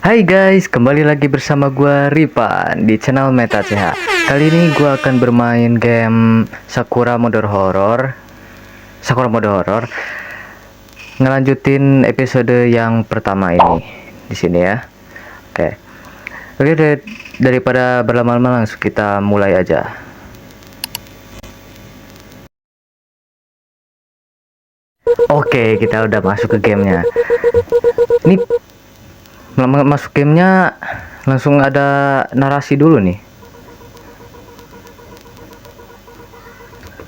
Hai guys, kembali lagi bersama gua Ripan di channel Meta CH. Kali ini gua akan bermain game Sakura Mode Horror. Ngelanjutin episode yang pertama ini di sini ya. Oke. Daripada berlama-lama langsung kita mulai aja. Oke, kita udah masuk ke gamenya. Ini masuk gamenya langsung ada narasi dulu nih.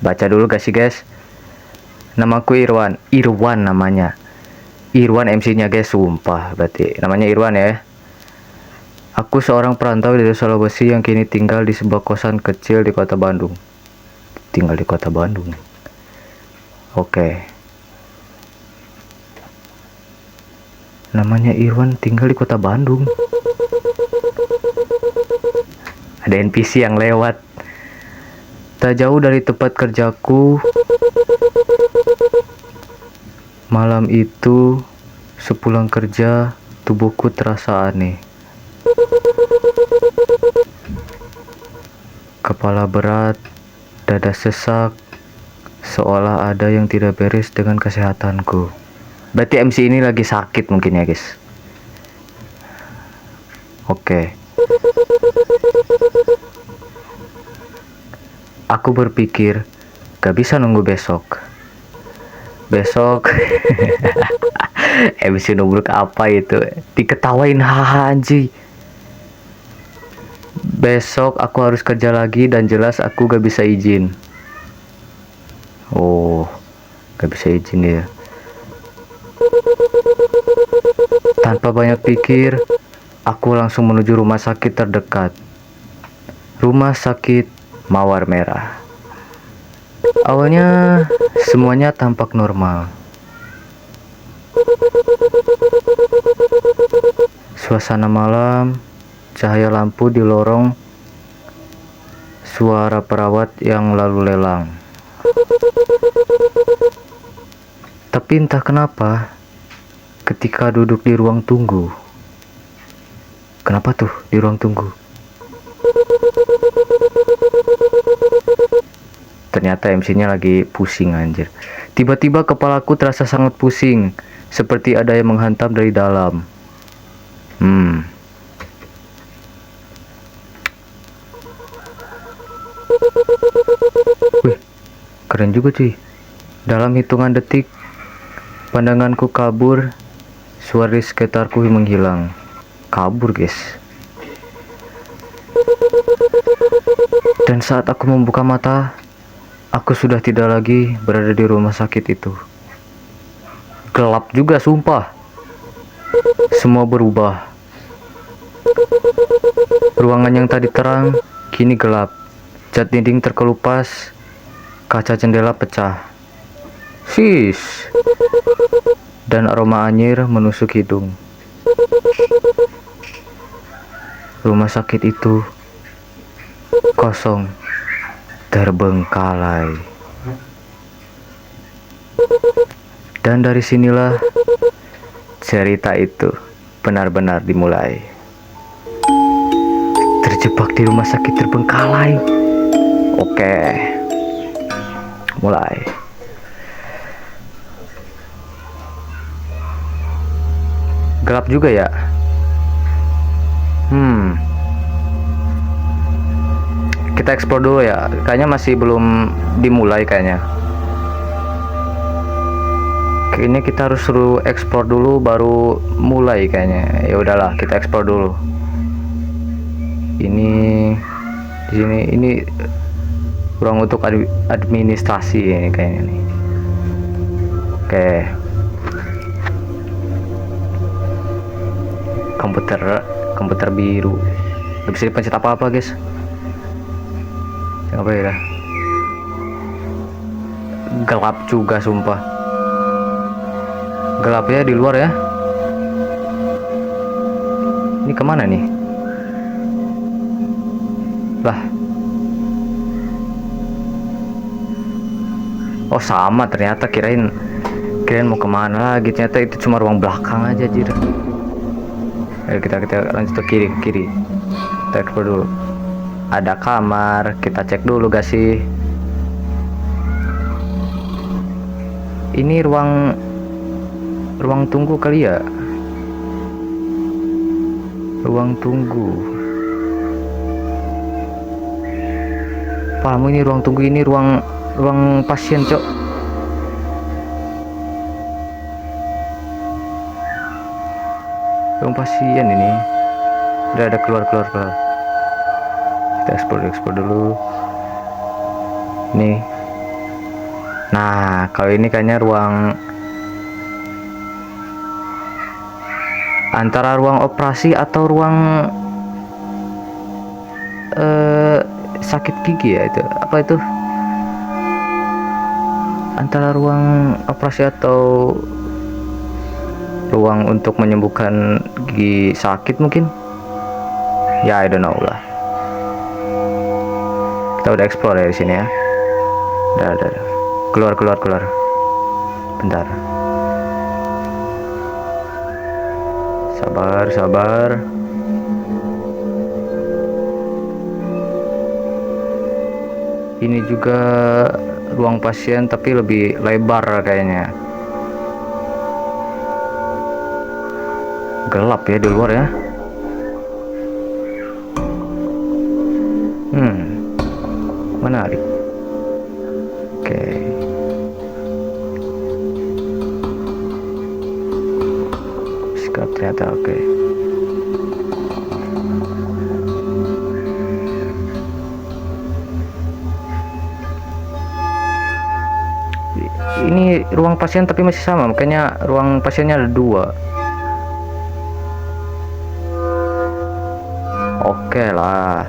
Baca dulu gak sih guys? Namaku Irwan namanya. Irwan MC-nya guys, sumpah berarti namanya Irwan ya. Aku seorang perantau dari Sulawesi yang kini tinggal di sebuah kosan kecil di kota Bandung. Tinggal di kota Bandung. Oke. Namanya Irwan tinggal di kota Bandung. Ada NPC yang lewat. Tak jauh dari tempat kerjaku. Malam itu, sepulang kerja, tubuhku terasa aneh. Kepala berat, dada sesak, seolah ada yang tidak beres dengan kesehatanku. Berarti MC ini lagi sakit mungkin ya guys. Oke. Aku berpikir, gak bisa nunggu besok. MC nubruk apa itu? Diketawain haha anji. Besok aku harus kerja lagi dan jelas aku gak bisa izin. Oh, gak bisa izin ya. Tanpa banyak pikir, aku langsung menuju rumah sakit terdekat. Rumah sakit Mawar Merah. Awalnya semuanya tampak normal. Suasana malam, cahaya lampu di lorong, suara perawat yang lalu lelang. Tapi entah kenapa, ketika duduk di ruang tunggu. Kenapa tuh di ruang tunggu? Ternyata MC-nya lagi pusing anjir. Tiba-tiba kepalaku terasa sangat pusing, seperti ada yang menghantam dari dalam. Wih, keren juga cuy. Dalam hitungan detik, pandanganku kabur, suara di sekitarku menghilang. Kabur guys. Dan saat aku membuka mata, aku sudah tidak lagi berada di rumah sakit itu. Gelap juga sumpah. Semua berubah. Ruangan yang tadi terang, kini gelap. Cat dinding terkelupas, kaca jendela pecah. Sis. Dan aroma anyir menusuk hidung. Rumah sakit itu kosong, terbengkalai. Dan dari sinilah cerita itu benar-benar dimulai. Terjebak di rumah sakit terbengkalai. Oke. Mulai. Gelap juga ya. Kita explore dulu ya. Kayaknya masih belum dimulai kayaknya. Kayaknya kita harus suruh explore dulu baru mulai kayaknya. Ya udahlah, kita explore dulu. Ini di sini ini ruang untuk administrasi ini kayaknya nih. Oke. Komputer biru. Gak bisa dipencet apa-apa guys. Apa ya? Gelap juga sumpah. Gelap ya di luar ya. Ini kemana nih? Lah. Oh sama ternyata, kirain mau kemana lagi, ternyata itu cuma ruang belakang aja jir. Ayo kita lanjut ke kiri. Kita explore dulu. Ada kamar, kita cek dulu gak sih. Ini ruang tunggu kali ya. Ruang tunggu. Paham, ini ruang tunggu, ini ruang pasien, cok. Ruang pasien ini. Udah ada keluar. Kita explore dulu. Nih. Nah, kalau ini kayaknya ruang antara ruang operasi atau ruang sakit gigi ya, itu apa itu, antara ruang operasi atau ruang untuk menyembuhkan gigi sakit mungkin ya, I don't know lah. Kita udah explore ya di sini ya. Udah. Keluar. Bentar. Sabar. Ini juga ruang pasien tapi lebih lebar kayaknya. Gelap ya di luar ya. Menarik. Oke. Sikap ternyata oke. Ini ruang pasien tapi masih sama, makanya ruang pasiennya ada 2. Oke lah,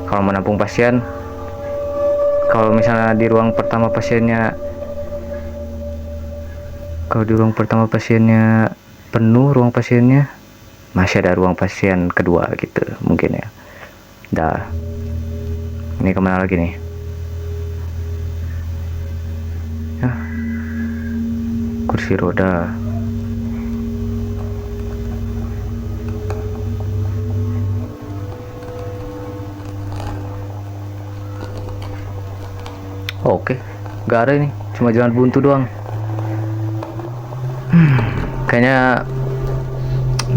kalau menampung pasien, kalau misalnya di ruang pertama pasiennya, penuh ruang pasiennya, masih ada ruang pasien kedua gitu mungkin ya. Dah, ini kemana lagi nih? Kursi roda. Oke, gak ada ini, cuma jalan buntu doang. Kayaknya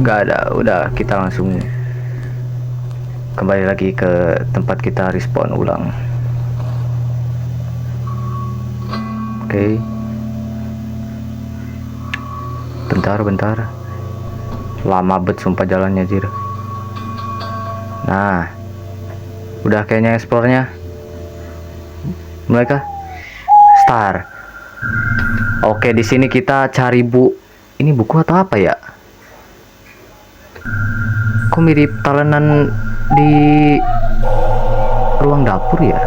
gak ada. Udah, kita langsung kembali lagi ke tempat kita respawn ulang. Oke. Bentar. Lama bet sumpah jalannya, jir. Nah, udah kayaknya explore-nya. Mereka star. Oke, di sini kita cari ini buku atau apa ya? Kok mirip talenan di ruang dapur ya?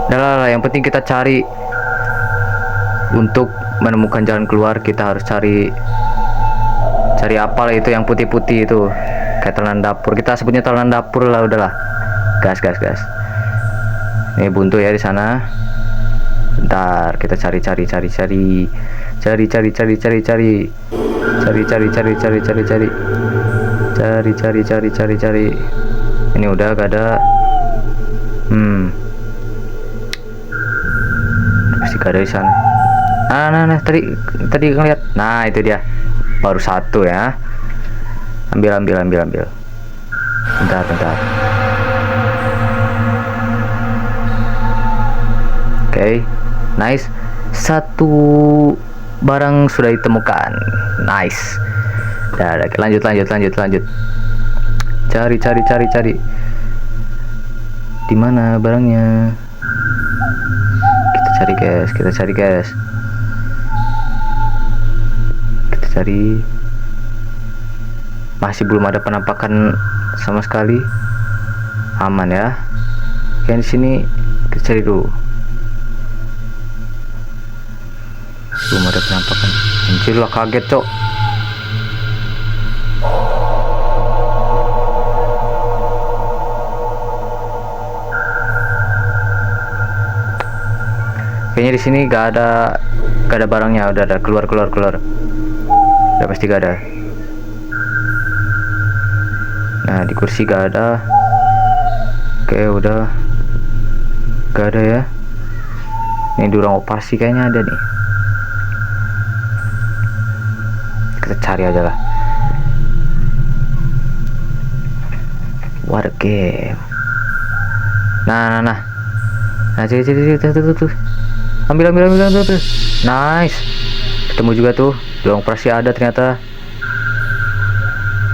Udah lah, yang penting kita cari. Untuk menemukan jalan keluar kita harus cari apa lah itu yang putih-putih itu, kayak talenan dapur. Kita sebutnya talenan dapur lah, udahlah. Gas. Ini buntu ya di sana. Bentar, kita cari. Ini udah gak ada. Pasti gak ada di sana. Nah, tadi ngeliat. Nah, itu dia. Baru 1 ya. Ambil. Bentar. Oke, nice. 1 barang sudah ditemukan. Nice. Udah, lanjut. Cari. Di mana barangnya? Kita cari, guys. Kita cari. Masih belum ada penampakan sama sekali. Aman ya. Kayak di sini kita cari dulu. Belum ada penampakan. Anjir lah, kaget, cok. Kayaknya di sini gak ada barangnya. Udah ada, keluar. Udah pasti gak ada. Nah, di kursi gak ada. Oke, udah gak ada ya. Ini di ruang operasi kayaknya ada nih. Kita cari aja lah. What a game. Nah, sini, tuh. Ambil. Nice. Ketemu juga tuh. Di ruang operasi ada ternyata.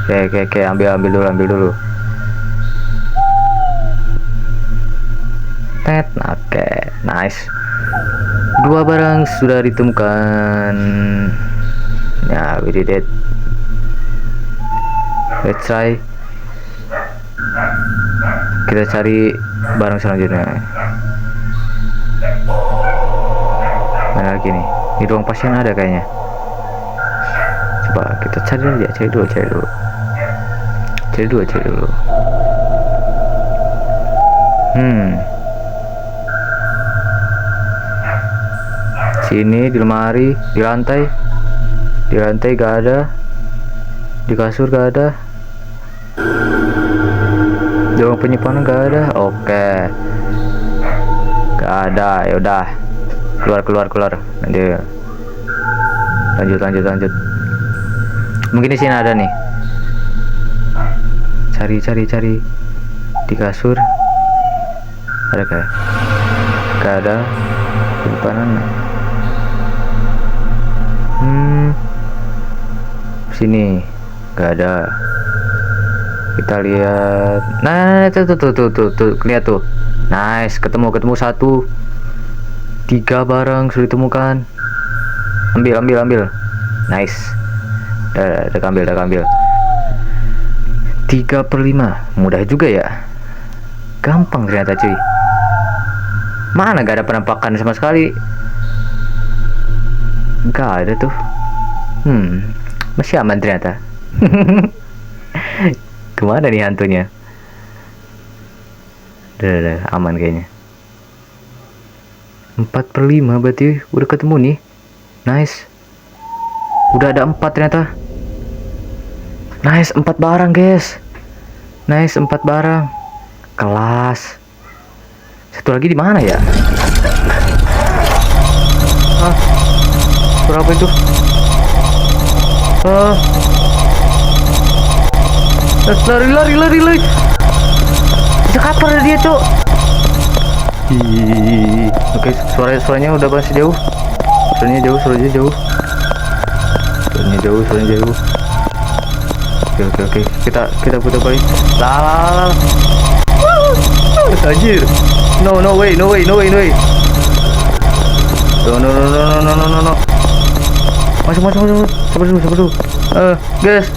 Oke, ambil dulu. Oke, nice. 2 barang sudah ditemukan. Ya, we did it. Let's try. Kita cari barang selanjutnya. Mana lagi nih? Di ruang pasien ada kayaknya. Coba kita cari aja, cari dulu. Sini di lemari, di lantai gak ada, di kasur gak ada, di ruang penyimpanan gak ada. Oke, gak ada. Yaudah, keluar. Nanti lanjut. Mungkin di sini ada nih. Cari di kasur ada kayak gak ada. Penyimpanan sini gak ada. Kita lihat. Nah, tuh lihat tuh. Nice, ketemu 1. 3 barang sudah ditemukan. Ambil. Nice. Udah ambil. 3/5. Mudah juga ya. Gampang ternyata cuy. Mana gak ada penampakan sama sekali. Gak ada tuh. Masih aman ternyata. Kemana nih hantunya? Udah aman kayaknya. 4/5 berarti udah ketemu nih. Nice. Udah ada 4 ternyata. Nice, 4 barang guys. Nice, 4 barang. Kelas. Satu lagi di mana ya? Berapa itu? Lari. Bisa kapan dia, Cok? Oke, suaranya udah masih jauh. Suaranya jauh. Oke. Kita putar balik. Lah. Anjir. No way. No. Masuk. Sabar dulu. Guys.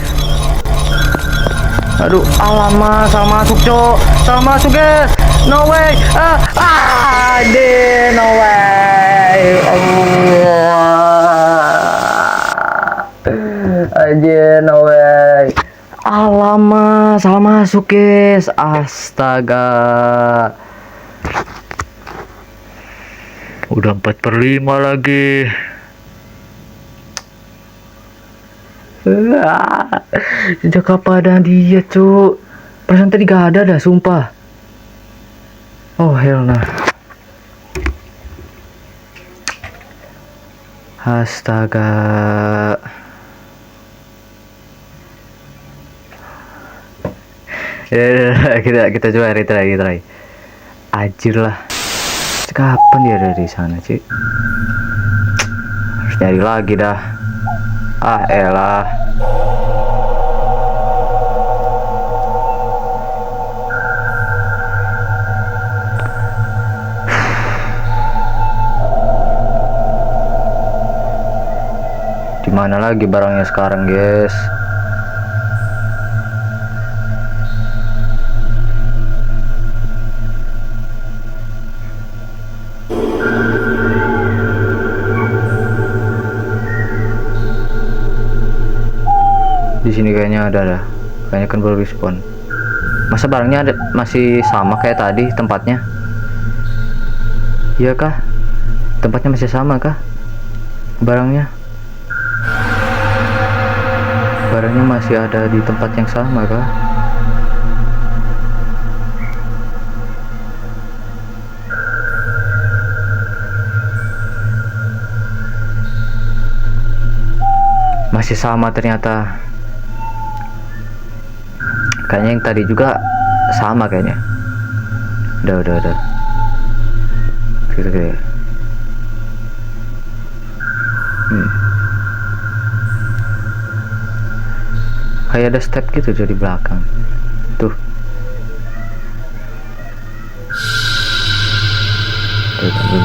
Aduh, alamak, salah masuk, Cok. Salah masuk, guys. No way. No way. Anjir, no way. Alamak, salah masuk, guys. Astaga. Udah 4/5 lagi. Sejak kapan ada dia, Cuk? Perasaan tadi gak ada dah, sumpah. Oh, hell nah. Astaga. Kita coba retry. Anjir lah. Kapan dia ada di sana, Cik? Harus nyari lagi dah. Elah. Dimana lagi barangnya sekarang, guys? Di sini kayaknya ada dah. Kayaknya kan baru respon. Masa barangnya ada masih sama kayak tadi tempatnya? Iya kah? Tempatnya masih sama kah? Barangnya masih ada di tempat yang sama kah? Masih sama ternyata. Kayaknya yang tadi juga sama kayaknya. Udah. Gitu. Kayak ada step gitu jadi belakang. Tuh.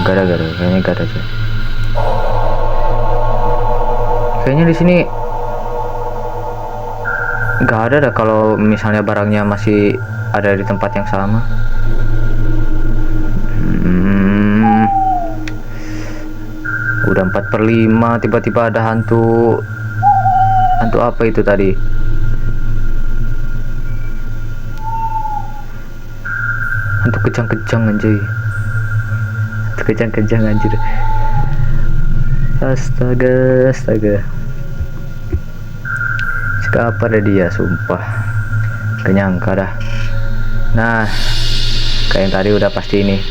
Gak ada, kayaknya gak ada sih. Kayaknya di sini nggak ada dah kalau misalnya barangnya masih ada di tempat yang sama. Udah 4/5 tiba-tiba ada hantu apa itu tadi? Hantu kejang-kejang anjay. Hantu kejang-kejang anjir. Astaga. Apa ada dia, sumpah gak nyangka dah. Nah, kayak yang tadi udah pasti ini.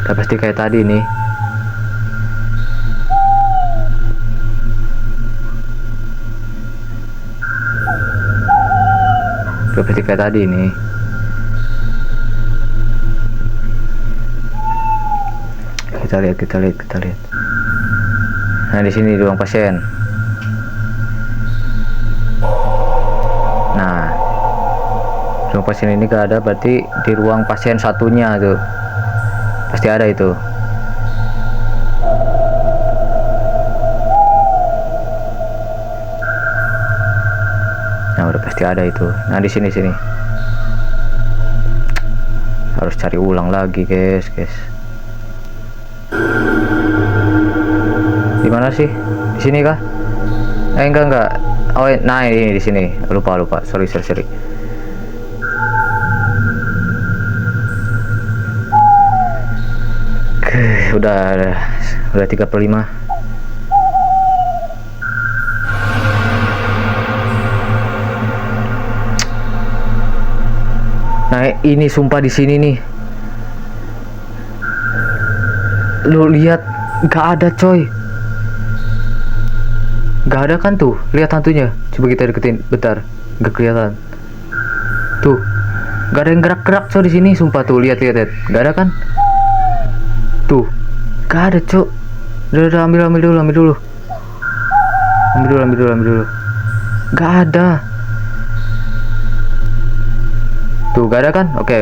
Udah pasti kayak tadi nih. Udah pasti kayak tadi nih. Kita lihat. Nah, di sini di ruang pasien. Nah, ruang pasien ini gak ada, berarti di ruang pasien satunya tuh pasti ada itu. Nah, udah pasti ada itu. Nah, di sini harus cari ulang lagi, guys. Di mana sih? Di sini kah? Enggak. Oh, nah ini di sini. Lupa. Sorry. Udah 3/5. Nah, ini sumpah di sini nih. Lu lihat, gak ada coy. Gak ada kan tuh, lihat hantunya. Coba kita deketin, bentar. Gak kelihatan. Tuh, gak ada yang gerak-gerak coy di sini, sumpah tuh, lihat. Gak ada kan? Tuh, gak ada coy. Udah, ambil dulu. Ambil dulu. Gak ada. Tuh, gak ada kan? Oke.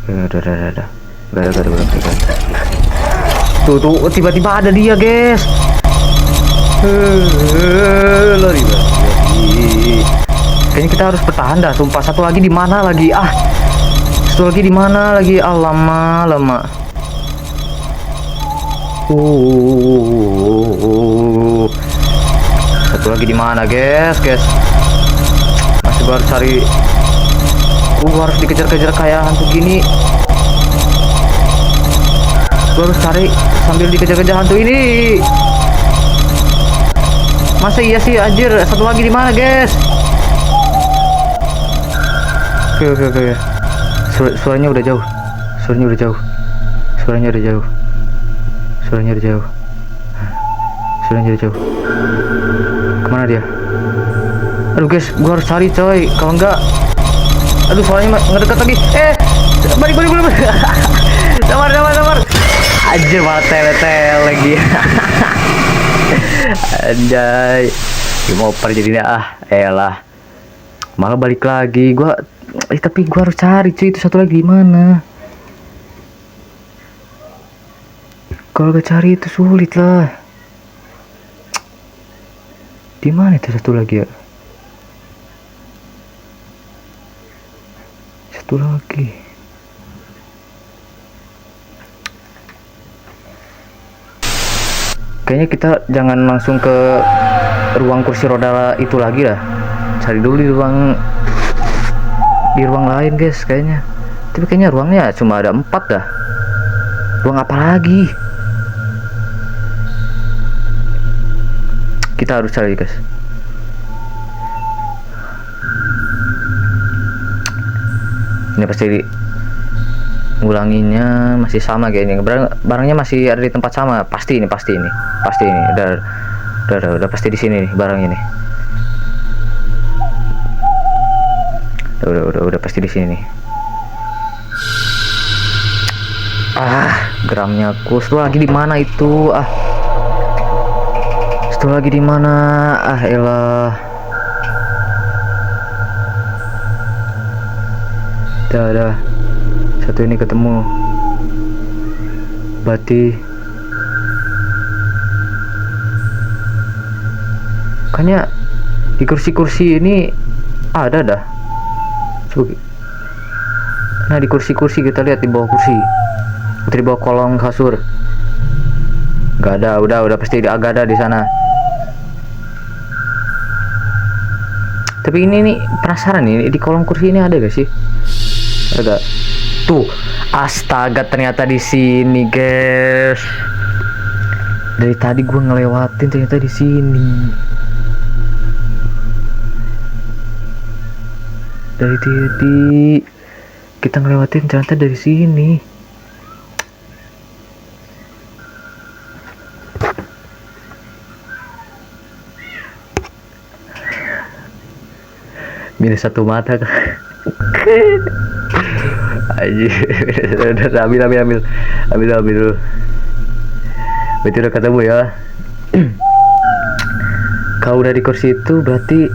Udah. Gak ada. Tuh, tiba-tiba ada dia, guys. Lari. Kayaknya kita harus bertahan dah, sumpah. Satu lagi di mana lagi? Lama. Satu lagi di mana, guys? Masih baru cari. Harus dikejar-kejar kayak hantu gini. Gue harus cari sambil dikejar-kejar hantu ini. Masa iya sih, anjir. Satu lagi di mana, guys? Oke. Suaranya udah jauh. Kemana dia? Aduh, guys, gua harus cari coy. Kalau enggak, aduh, suaranya ngedekat lagi. Balik. Sabar. Anjir, malah tele lagi. Anjay, mau jadinya elah. Malah balik lagi. Tapi gua harus cari cuy, itu satu lagi di mana. Kalau gak cari itu sulit lah. Di mana itu satu lagi ya? Satu lagi. Kayaknya kita jangan langsung ke ruang kursi roda itu lagi lah. Cari dulu di ruang lain, guys, kayaknya. Tapi kayaknya ruangnya cuma ada 4 dah. Ruang apa lagi? Kita harus cari, guys. Ini pasti ngulanginnya masih sama kayak ini. Barangnya masih ada di tempat sama. Pasti ini. Udah pasti di sini nih barang ini. Udah pasti di sini nih. Gramnya aku. Satu lagi di mana itu? Satu lagi di mana? Elah. Dah. Satu ini ketemu. Berarti kayaknya di kursi-kursi ini ada dah. Nah, di kursi-kursi kita lihat di bawah kursi. Di bawah kolong kasur. Gak ada, udah pasti agak ada di sana. Tapi ini nih penasaran nih, di kolong kursi ini ada gak sih? Ada. Tuh, astaga ternyata di sini, guys. Dari tadi gue ngelewatin ternyata di sini. Dari tadi kita ngelewatin ternyata dari sini. Minus satu mata kan. Udah ambil dulu. Berarti udah ketemu ya. Kau udah di kursi itu berarti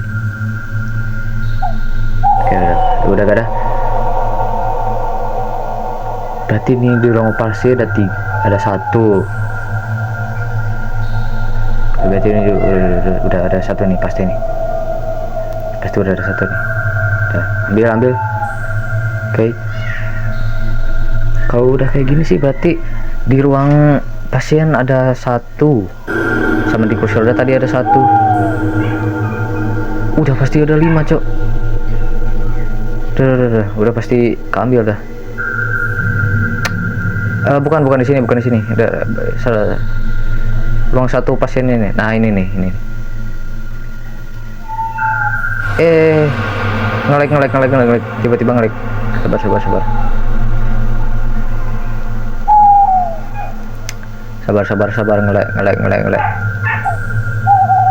udah gak ada. Berarti ini di ruang operasi ada satu. Berarti ini udah ada satu nih pasti nih. Pasti udah ada satu nih. Ambil. Oke. Kalau udah kayak gini sih berarti di ruang pasien ada satu. Sama di kursi roda tadi ada satu. Udah pasti ada 5, Cok. Udah pasti keambil dah. Bukan di sini. Salah. Ruang satu pasien ini. Nah, ini nih. Ngelek. Tiba-tiba ngelek. Sabar. Ngelek.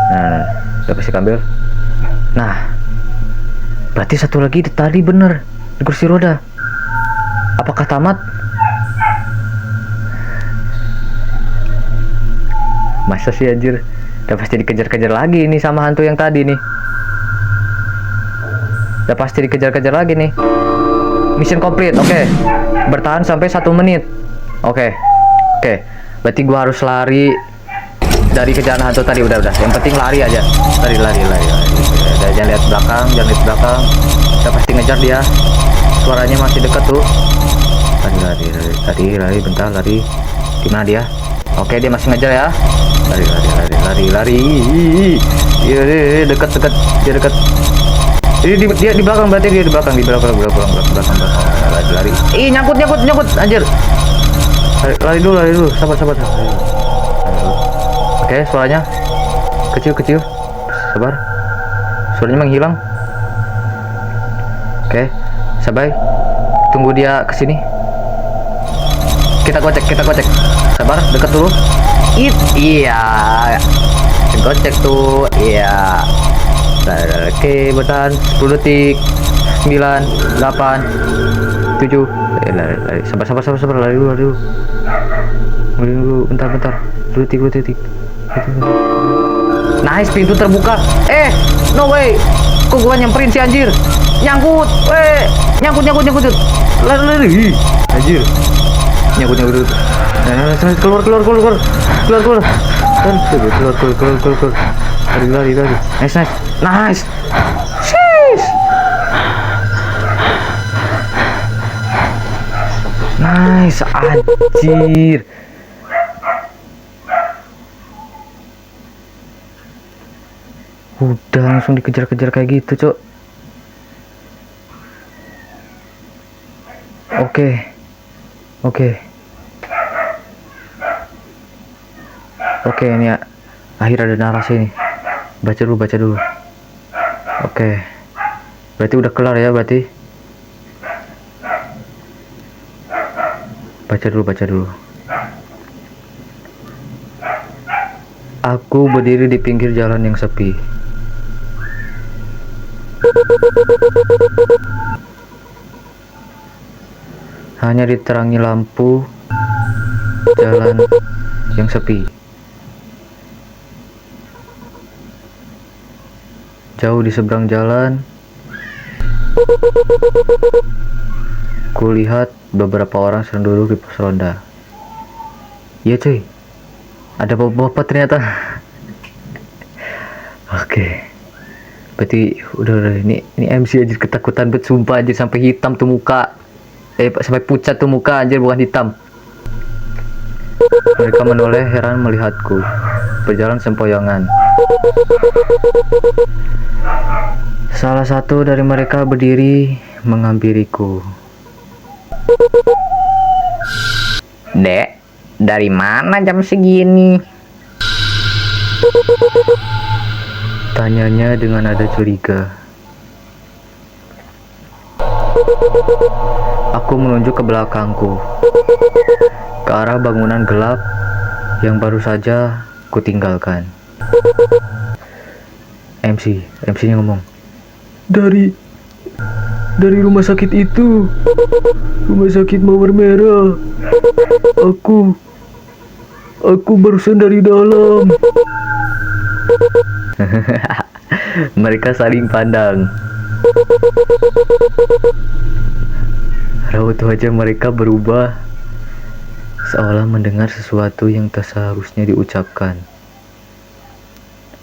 Nah, udah pasti ambil. Nah, berarti satu lagi tadi bener di kursi roda. Apakah tamat? Masa sih anjir? Udah pasti dikejar-kejar lagi nih sama hantu yang tadi nih. Udah pasti dikejar-kejar lagi nih. Mission complete. Oke. Bertahan sampai 1 menit. Oke. Berarti gua harus lari dari kejaran hantu tadi. Udah. Yang penting lari aja. Lari. Jangan lihat belakang. Kita pasti ngejar dia. Suaranya masih dekat tuh. Lari. Bentar, lari. Gimana dia? Oke, dia masih ngejar ya. Lari. Iya, dekat. Dia dekat. Dia di belakang, berarti dia di belakang. Lari. Ih, nyangkut anjir. Lari dulu. Sabar. Oke, suaranya kecil. Sabar. Suaranya menghilang. Oke, sabar. Tunggu dia kesini. Kita gocek. Sabar, dekat dulu. Iya. Gocek tuh. Iya. Oke, bertahan 10 detik. 9, 8, 7. Lari. Sabar. Lari dulu. Bentar. 2 detik. Nice, pintu terbuka. No way. Kok gua nyamperin si anjir? Nyangkut. Nyangkut. Lari. Anjir. Nyangkut. Keluar. Lari. Nice. Sheesh. Nice, anjir. Udah langsung dikejar-kejar kayak gitu, Cok. Oke, ini ya. Akhir ada narasi nih. Baca dulu. Oke. Berarti udah kelar ya berarti. Baca dulu, baca dulu. Aku berdiri di pinggir jalan yang sepi. Hanya diterangi lampu jalan yang sepi. Jauh di seberang jalan, kulihat beberapa orang sedang duduk di pos ronda. Iya cuy, ada bapak-bapak ternyata. Oke, berarti udah ini MC aja ketakutan bet sumpah aja sampai hitam tuh muka. Sampai pucat tuh muka anjir, bukan hitam. Mereka menoleh heran melihatku, berjalan sempoyongan. Salah satu dari mereka berdiri menghampiriku. Dek, dari mana jam segini? Tanyanya dengan nada curiga. Aku menunjuk ke belakangku, ke arah bangunan gelap yang baru saja kutinggalkan. MC-nya ngomong. Dari rumah sakit itu, rumah sakit Mawar Merah. Aku barusan dari dalam. Mereka saling pandang. Raut wajah mereka berubah, seolah mendengar sesuatu yang tak seharusnya diucapkan.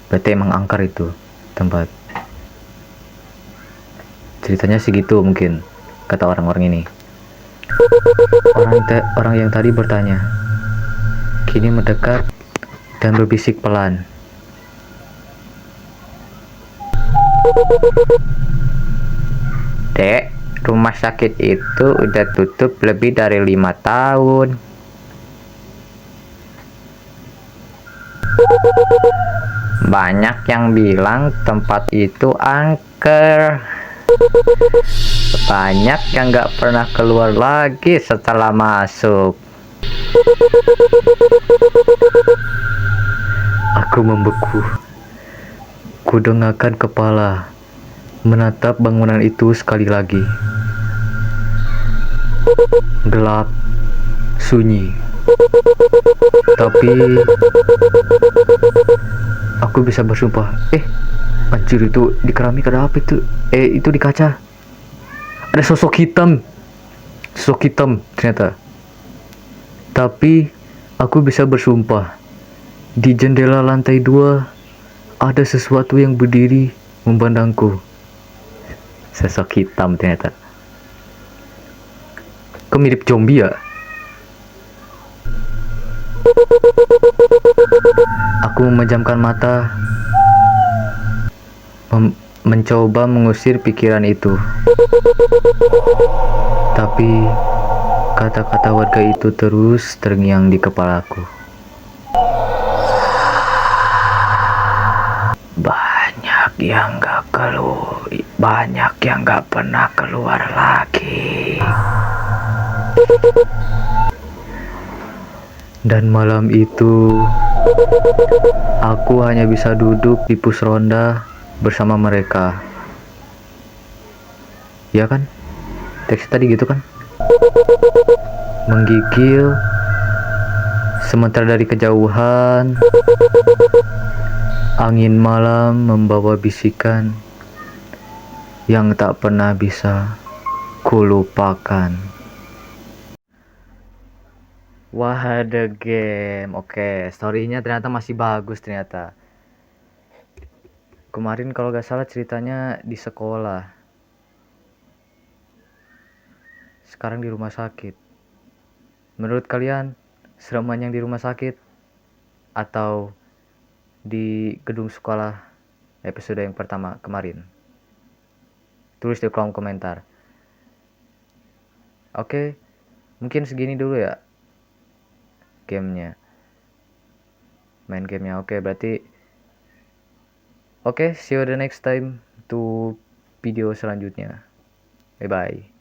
Berarti emang angker itu tempat. Ceritanya segitu mungkin, kata orang-orang ini. Orang yang tadi bertanya, kini mendekat dan berbisik pelan. Dek, rumah sakit itu udah tutup lebih dari 5 tahun. Banyak yang bilang tempat itu angker. Banyak yang gak pernah keluar lagi setelah masuk. Aku membeku. Kudengangkan kepala, menatap bangunan itu sekali lagi. Gelap, sunyi. Tapi aku bisa bersumpah, anjir itu di keramik ada apa itu? Itu di kaca. Ada sosok hitam ternyata. Tapi aku bisa bersumpah, di jendela lantai 2 ada sesuatu yang berdiri memandangku. Sosok hitam ternyata. Kok mirip zombie ya? Aku memejamkan mata, mencoba mengusir pikiran itu. Tapi kata-kata warga itu terus terngiang di kepalaku. Banyak yang gak pernah keluar lagi. Dan malam itu aku hanya bisa duduk di pos ronda bersama mereka. Ya kan? Teks tadi gitu kan? Menggigil, sementara dari kejauhan angin malam membawa bisikan yang tak pernah bisa kulupakan. Wah, ada game. Oke, storynya ternyata masih bagus ternyata. Kemarin kalau gak salah ceritanya di sekolah. Sekarang di rumah sakit. Menurut kalian, sereman yang di rumah sakit atau di gedung sekolah episode yang pertama kemarin? Tulis di kolom komentar. Oke, mungkin segini dulu ya main gamenya. Oke, berarti see you the next time to video selanjutnya. Bye bye.